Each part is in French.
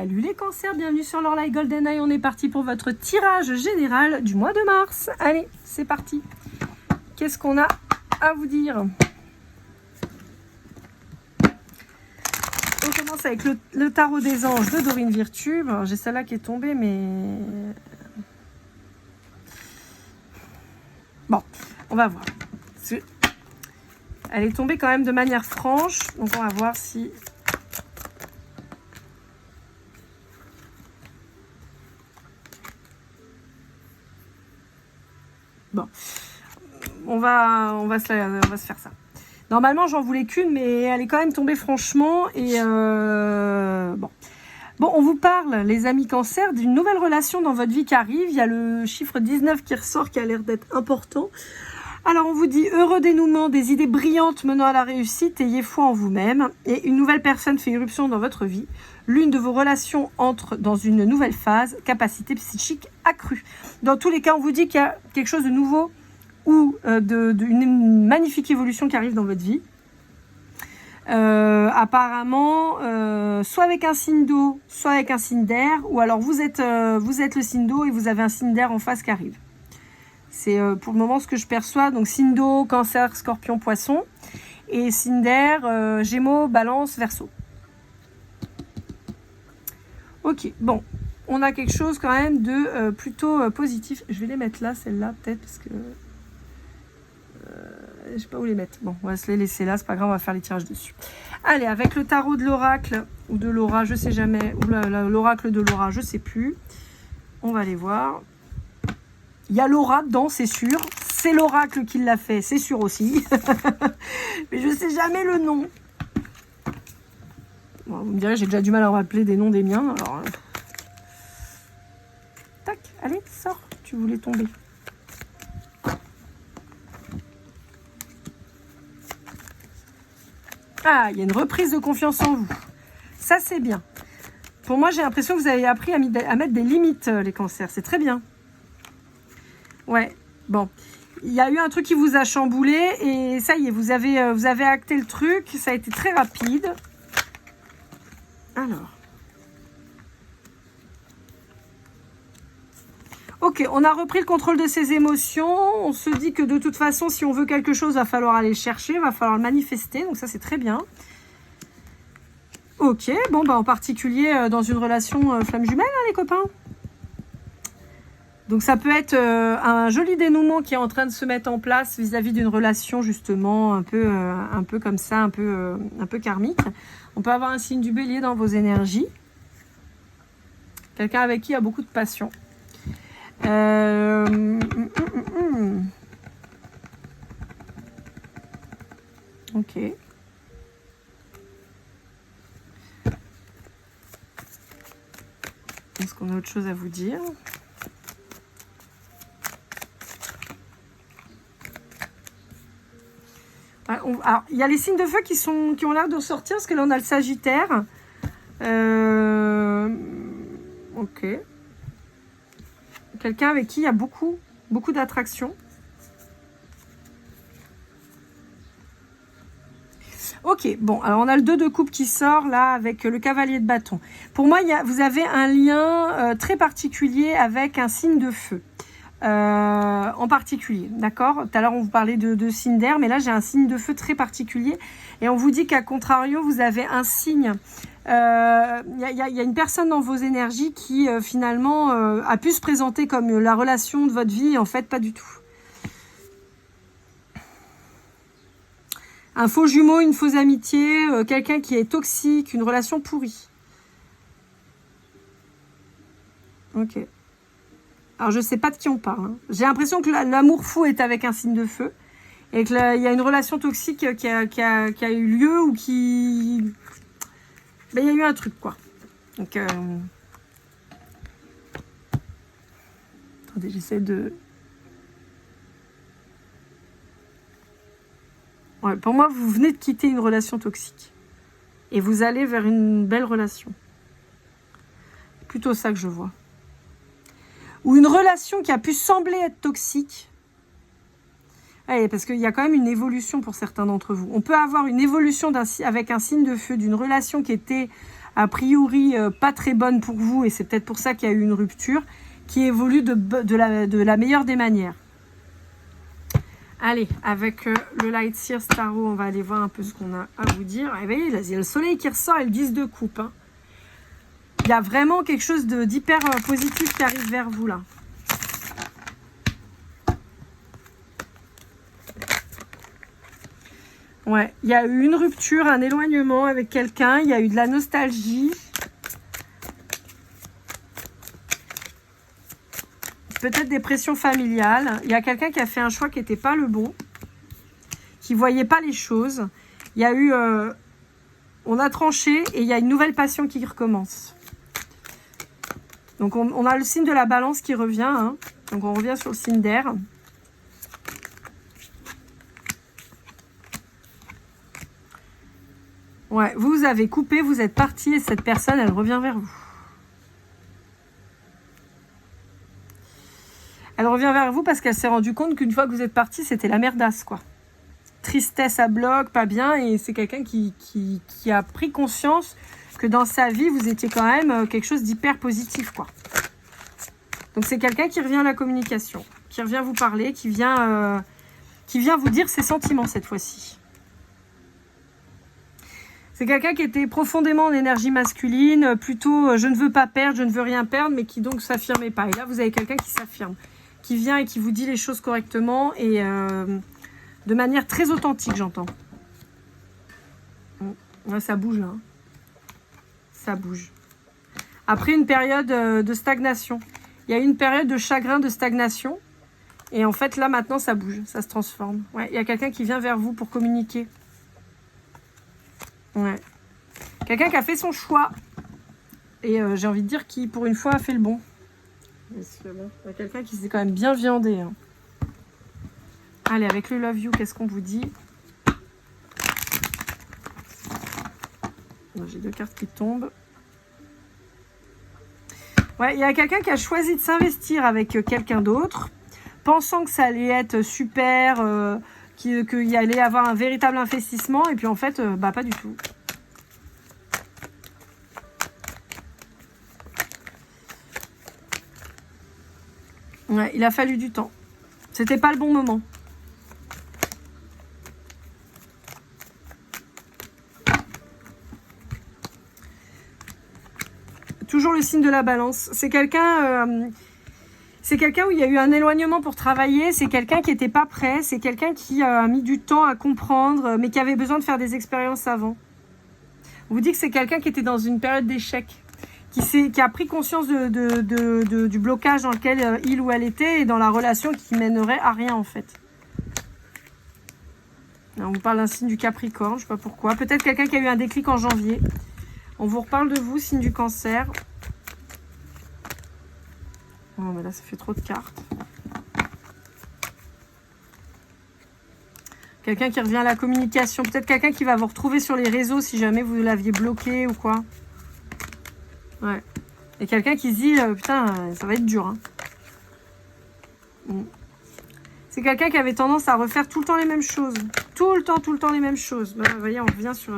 Salut les cancers, bienvenue sur Lorelai Golden Eye. On est parti pour votre tirage général du mois de mars. Allez, c'est parti. Qu'est-ce qu'on a à vous dire? On commence avec le tarot des anges de Dorine Virtue. J'ai celle-là qui est tombée, mais... Bon, on va voir. Elle est tombée quand même de manière franche. Donc on va voir si... Bon, on va se faire ça. Normalement, j'en voulais qu'une, mais elle est quand même tombée franchement. Et bon, on vous parle, les amis cancer, d'une nouvelle relation dans votre vie qui arrive. Il y a le chiffre 19 qui ressort, qui a l'air d'être important. Alors, on vous dit heureux dénouement, des idées brillantes menant à la réussite, ayez foi en vous-même. Et une nouvelle personne fait irruption dans votre vie. L'une de vos relations entre dans une nouvelle phase, capacité psychique accrue. Dans tous les cas, on vous dit qu'il y a quelque chose de nouveau ou une magnifique évolution qui arrive dans votre vie. Apparemment, soit avec un signe d'eau, soit avec un signe d'air, ou alors vous êtes le signe d'eau et vous avez un signe d'air en face qui arrive. C'est pour le moment ce que je perçois. Donc signe d'eau, cancer, scorpion, poisson. Et signe d'air, gémeaux, balance, verseau. Ok, bon. On a quelque chose quand même de plutôt positif. Je vais les mettre là, celle-là, peut-être, parce que... je sais pas où les mettre. Bon, on va se les laisser là, c'est pas grave, on va faire les tirages dessus. Allez, avec le tarot de l'oracle, ou de l'aura, je sais jamais, ou l'oracle de l'aura, je sais plus. On va aller voir. Il y a l'aura dedans, c'est sûr. C'est l'oracle qui l'a fait, c'est sûr aussi. Mais je sais jamais le nom. Bon, vous me direz, j'ai déjà du mal à rappeler des noms des miens. Alors, tac, allez, sors. Tu voulais tomber. Ah, il y a une reprise de confiance en vous. Ça, c'est bien. Pour moi, j'ai l'impression que vous avez appris à mettre des limites, les cancers. C'est très bien. Ouais, bon. Il y a eu un truc qui vous a chamboulé et ça y est, vous avez acté le truc. Ça a été très rapide. Alors. Ok, on a repris le contrôle de ses émotions. On se dit que de toute façon, si on veut quelque chose, il va falloir aller le chercher, il va falloir le manifester. Donc ça, c'est très bien. Ok, bon, bah en particulier dans une relation flamme jumelle, hein, les copains. Donc ça peut être un joli dénouement qui est en train de se mettre en place vis-à-vis d'une relation justement un peu comme ça, un peu karmique. On peut avoir un signe du bélier dans vos énergies. Quelqu'un avec qui il y a beaucoup de passion. Ok. Est-ce qu'on a autre chose à vous dire? Alors, il y a les signes de feu qui ont l'air de ressortir, parce que là on a le Sagittaire. Ok. Quelqu'un avec qui il y a beaucoup d'attraction. Ok, bon, alors on a le 2 de coupe qui sort là avec le cavalier de bâton. Pour moi, vous avez un lien très particulier avec un signe de feu. En particulier, d'accord? Tout à l'heure on vous parlait de signe d'air, mais là j'ai un signe de feu très particulier et on vous dit qu'à contrario vous avez un signe, il y a une personne dans vos énergies qui finalement a pu se présenter comme la relation de votre vie, en fait pas du tout. Un faux jumeau, une fausse amitié, quelqu'un qui est toxique, une relation pourrie. Ok. Alors, je ne sais pas de qui on parle. Hein. J'ai l'impression que l'amour fou est avec un signe de feu. Et qu'il y a une relation toxique qui a eu lieu ou qui... Ben, il y a eu un truc, quoi. Donc, attendez, j'essaie de... Ouais, pour moi, vous venez de quitter une relation toxique. Et vous allez vers une belle relation. C'est plutôt ça que je vois. Ou une relation qui a pu sembler être toxique. Ouais, parce qu'il y a quand même une évolution pour certains d'entre vous. On peut avoir une évolution avec un signe de feu, d'une relation qui était a priori pas très bonne pour vous, et c'est peut-être pour ça qu'il y a eu une rupture, qui évolue de la meilleure des manières. Allez, avec le Light Seers Tarot, on va aller voir un peu ce qu'on a à vous dire. Et vous voyez, là, il y a le soleil qui ressort et le 10 de coupe. Hein. Il y a vraiment quelque chose d'hyper positif qui arrive vers vous, là. Ouais, il y a eu une rupture, un éloignement avec quelqu'un. Il y a eu de la nostalgie. Peut-être des pressions familiales. Il y a quelqu'un qui a fait un choix qui n'était pas le bon, qui ne voyait pas les choses. Il y a eu... on a tranché et il y a une nouvelle passion qui recommence. Donc on a le signe de la balance qui revient. Hein. Donc on revient sur le signe d'air. Ouais, vous avez coupé, vous êtes parti et cette personne, elle revient vers vous. Elle revient vers vous parce qu'elle s'est rendue compte qu'une fois que vous êtes parti, c'était la merdasse, quoi. Tristesse à bloc, pas bien, et c'est quelqu'un qui a pris conscience que dans sa vie, vous étiez quand même quelque chose d'hyper positif, quoi. Donc c'est quelqu'un qui revient à la communication, qui revient vous parler, qui vient vous dire ses sentiments cette fois-ci. C'est quelqu'un qui était profondément en énergie masculine, plutôt je ne veux pas perdre, je ne veux rien perdre, mais qui donc s'affirmait pas. Et là, vous avez quelqu'un qui s'affirme, qui vient et qui vous dit les choses correctement et de manière très authentique, j'entends. Ouais, ça bouge là. Hein. Ça bouge. Après une période de stagnation. Il y a eu une période de chagrin, de stagnation. Et en fait, là, maintenant, ça bouge. Ça se transforme. Ouais, il y a quelqu'un qui vient vers vous pour communiquer. Ouais. Quelqu'un qui a fait son choix. Et j'ai envie de dire qui, pour une fois, a fait le bon. Bon, il y a quelqu'un qui s'est quand même bien viandé. Hein. Allez, avec le Love You, qu'est-ce qu'on vous dit? J'ai 2 cartes qui tombent. Ouais, il y a quelqu'un qui a choisi de s'investir avec quelqu'un d'autre, pensant que ça allait être super, qu'il y allait avoir un véritable investissement, et puis en fait, bah pas du tout. Ouais, il a fallu du temps. C'était pas le bon moment. Toujours le signe de la balance. C'est quelqu'un où il y a eu un éloignement pour travailler. C'est quelqu'un qui n'était pas prêt. C'est quelqu'un qui a mis du temps à comprendre, mais qui avait besoin de faire des expériences avant. On vous dit que c'est quelqu'un qui était dans une période d'échec, qui a pris conscience du blocage dans lequel il ou elle était et dans la relation qui mènerait à rien en fait. On vous parle d'un signe du Capricorne, je ne sais pas pourquoi. Peut-être quelqu'un qui a eu un déclic en janvier. On vous reparle de vous, signe du Cancer. Oh, mais là, ça fait trop de cartes. Quelqu'un qui revient à la communication. Peut-être quelqu'un qui va vous retrouver sur les réseaux si jamais vous l'aviez bloqué ou quoi. Ouais. Et quelqu'un qui se dit, putain, ça va être dur. Hein. C'est quelqu'un qui avait tendance à refaire tout le temps les mêmes choses. Tout le temps les mêmes choses. Bah, vous voyez, on revient sur...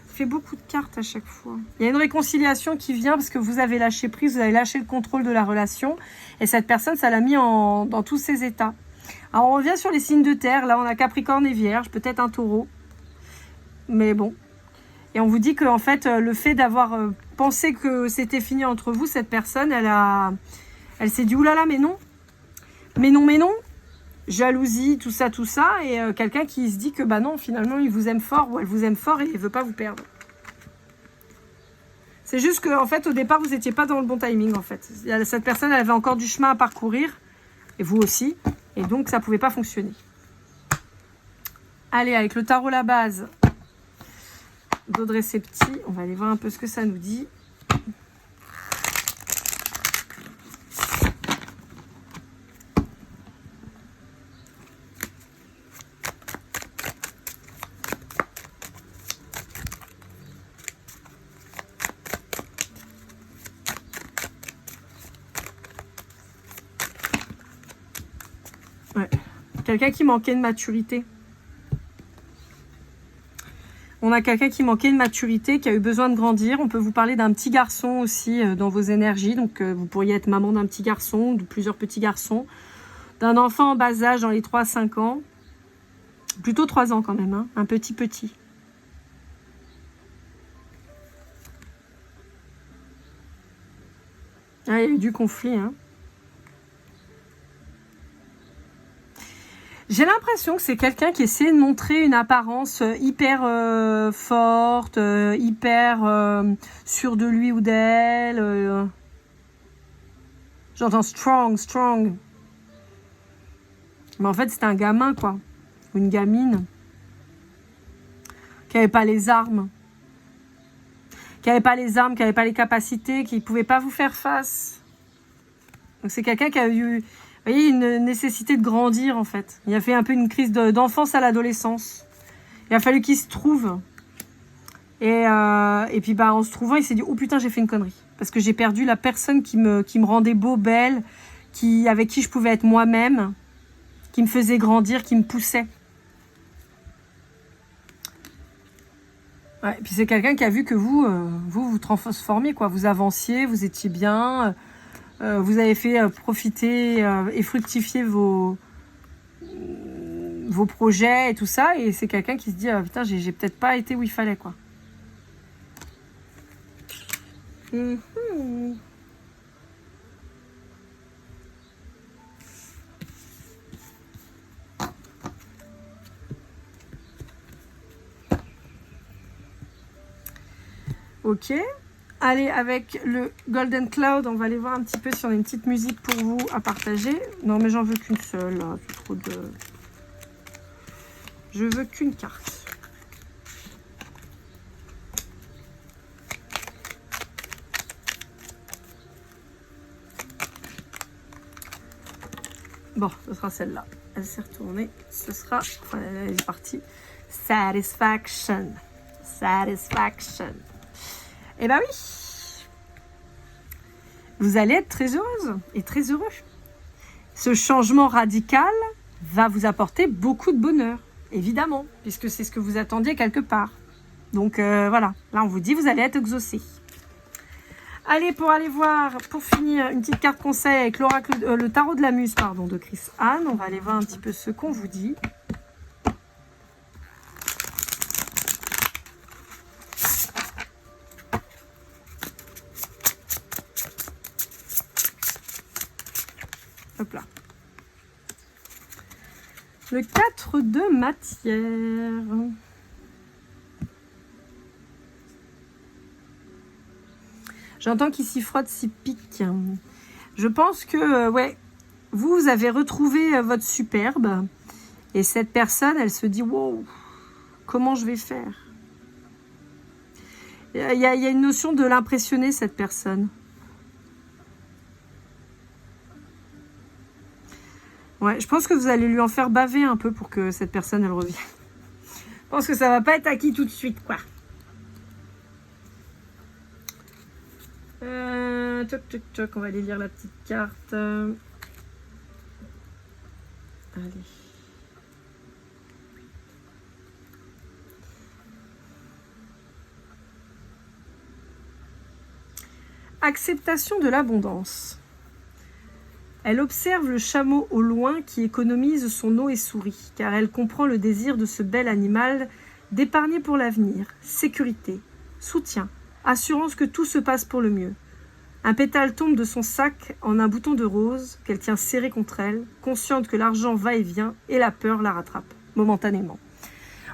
fait beaucoup de cartes à chaque fois. Il y a une réconciliation qui vient parce que vous avez lâché prise, vous avez lâché le contrôle de la relation. Et cette personne, ça l'a mis dans tous ses états. Alors, on revient sur les signes de terre. Là, on a Capricorne et Vierge, peut-être un taureau. Mais bon. Et on vous dit que en fait, le fait d'avoir pensé que c'était fini entre vous, cette personne, elle s'est dit, oulala, mais non. Mais non. Jalousie, tout ça. Et quelqu'un qui se dit que, bah non, finalement, il vous aime fort ou elle vous aime fort et il ne veut pas vous perdre. C'est juste qu'en fait, au départ, vous n'étiez pas dans le bon timing, en fait. Cette personne, elle avait encore du chemin à parcourir. Et vous aussi. Et donc, ça ne pouvait pas fonctionner. Allez, avec le tarot la base d'Audrey Septy, on va aller voir un peu ce que ça nous dit. Quelqu'un qui manquait de maturité. On on a quelqu'un qui manquait de maturité, qui a eu besoin de grandir. On peut vous parler d'un petit garçon aussi dans vos énergies. Donc, vous pourriez être maman d'un petit garçon ou de plusieurs petits garçons. D'un enfant en bas âge dans les 3 à 5 ans. Plutôt 3 ans quand même, hein, un petit. Ah, il y a eu du conflit, hein. J'ai l'impression que c'est quelqu'un qui essaie de montrer une apparence hyper forte, hyper sûre de lui ou d'elle. J'entends strong. Mais en fait, c'était un gamin, quoi. Ou une gamine. Qui n'avait pas les armes. Qui n'avait pas les capacités, qui ne pouvait pas vous faire face. Donc c'est quelqu'un qui a eu... Vous voyez, une nécessité de grandir, en fait. Il a fait un peu une crise d'enfance à l'adolescence. Il a fallu qu'il se trouve. Et puis, bah, en se trouvant, il s'est dit « Oh putain, j'ai fait une connerie. » Parce que j'ai perdu la personne qui me rendait beau, belle, avec qui je pouvais être moi-même, qui me faisait grandir, qui me poussait. Ouais, et puis c'est quelqu'un qui a vu que vous transformiez, quoi. Vous avanciez, vous étiez bien... vous avez fait profiter et fructifier vos projets et tout ça. Et c'est quelqu'un qui se dit « Putain, j'ai peut-être pas été où il fallait, quoi. » Ok. Allez, avec le Golden Cloud, on va aller voir un petit peu si on a une petite musique pour vous à partager. Non, mais j'en veux qu'une seule. Là. C'est trop de... Je veux qu'une carte. Bon, ce sera celle-là. Elle s'est retournée. Ce sera... Enfin, elle est partie. Satisfaction. Eh ben oui, vous allez être très heureuse et très heureux. Ce changement radical va vous apporter beaucoup de bonheur, évidemment, puisque c'est ce que vous attendiez quelque part. Donc voilà, là on vous dit, vous allez être exaucé. Allez, pour aller voir, pour finir, une petite carte conseil avec l'oracle, le tarot de la muse, pardon, de Chris Anne. On va aller voir un petit peu ce qu'on vous dit. Hop là. Le 4 de matière. J'entends qu'il s'y frotte, s'y pique. Je pense que, ouais, vous avez retrouvé votre superbe. Et cette personne, elle se dit, wow, comment je vais faire? Il y a une notion de l'impressionner, cette personne. Ouais, je pense que vous allez lui en faire baver un peu pour que cette personne, elle revienne. Je pense que ça va pas être acquis tout de suite, quoi. On va aller lire la petite carte. Allez. Acceptation de l'abondance. Elle observe le chameau au loin qui économise son eau et sourit, car elle comprend le désir de ce bel animal d'épargner pour l'avenir, sécurité, soutien, assurance que tout se passe pour le mieux. Un pétale tombe de son sac en un bouton de rose qu'elle tient serré contre elle, consciente que l'argent va et vient et la peur la rattrape, momentanément.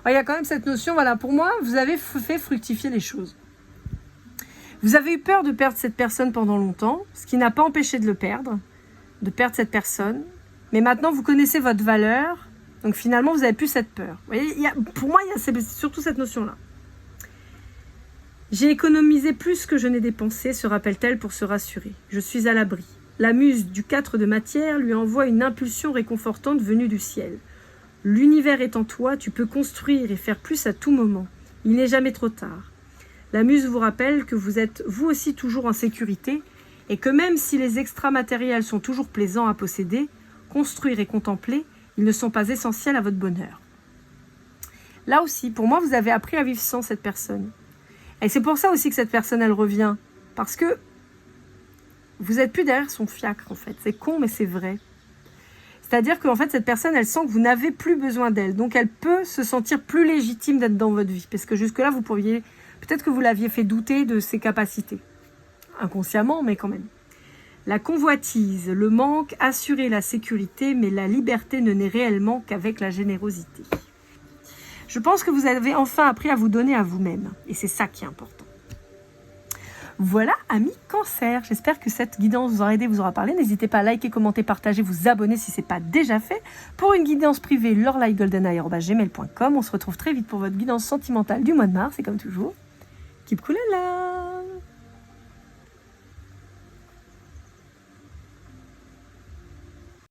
Alors, il y a quand même cette notion, voilà, pour moi, vous avez fait fructifier les choses. Vous avez eu peur de perdre cette personne pendant longtemps, ce qui n'a pas empêché de perdre cette personne. Mais maintenant, vous connaissez votre valeur, donc finalement, vous n'avez plus cette peur. Vous voyez, pour moi, il y a surtout cette notion-là. J'ai économisé plus que je n'ai dépensé, se rappelle-t-elle pour se rassurer. Je suis à l'abri. La muse du 4 de matière lui envoie une impulsion réconfortante venue du ciel. L'univers est en toi, tu peux construire et faire plus à tout moment. Il n'est jamais trop tard. La muse vous rappelle que vous êtes vous aussi toujours en sécurité et que même si les extramatériels sont toujours plaisants à posséder, construire et contempler, ils ne sont pas essentiels à votre bonheur. Là aussi, pour moi, vous avez appris à vivre sans cette personne. Et c'est pour ça aussi que cette personne, elle revient. Parce que vous n'êtes plus derrière son fiacre, en fait. C'est con, mais c'est vrai. C'est-à-dire qu'en fait, cette personne, elle sent que vous n'avez plus besoin d'elle. Donc, elle peut se sentir plus légitime d'être dans votre vie. Parce que jusque-là, vous pourriez... Peut-être que vous l'aviez fait douter de ses capacités. Inconsciemment, mais quand même. La convoitise, le manque, assurer la sécurité, mais la liberté ne naît réellement qu'avec la générosité. Je pense que vous avez enfin appris à vous donner à vous-même. Et c'est ça qui est important. Voilà, amis Cancer. J'espère que cette guidance vous aura aidé, vous aura parlé. N'hésitez pas à liker, commenter, partager, vous abonner si ce n'est pas déjà fait. Pour une guidance privée, laurelaiGoldeneye@gmail.com. On se retrouve très vite pour votre guidance sentimentale du mois de mars. Et comme toujours, keep cool là.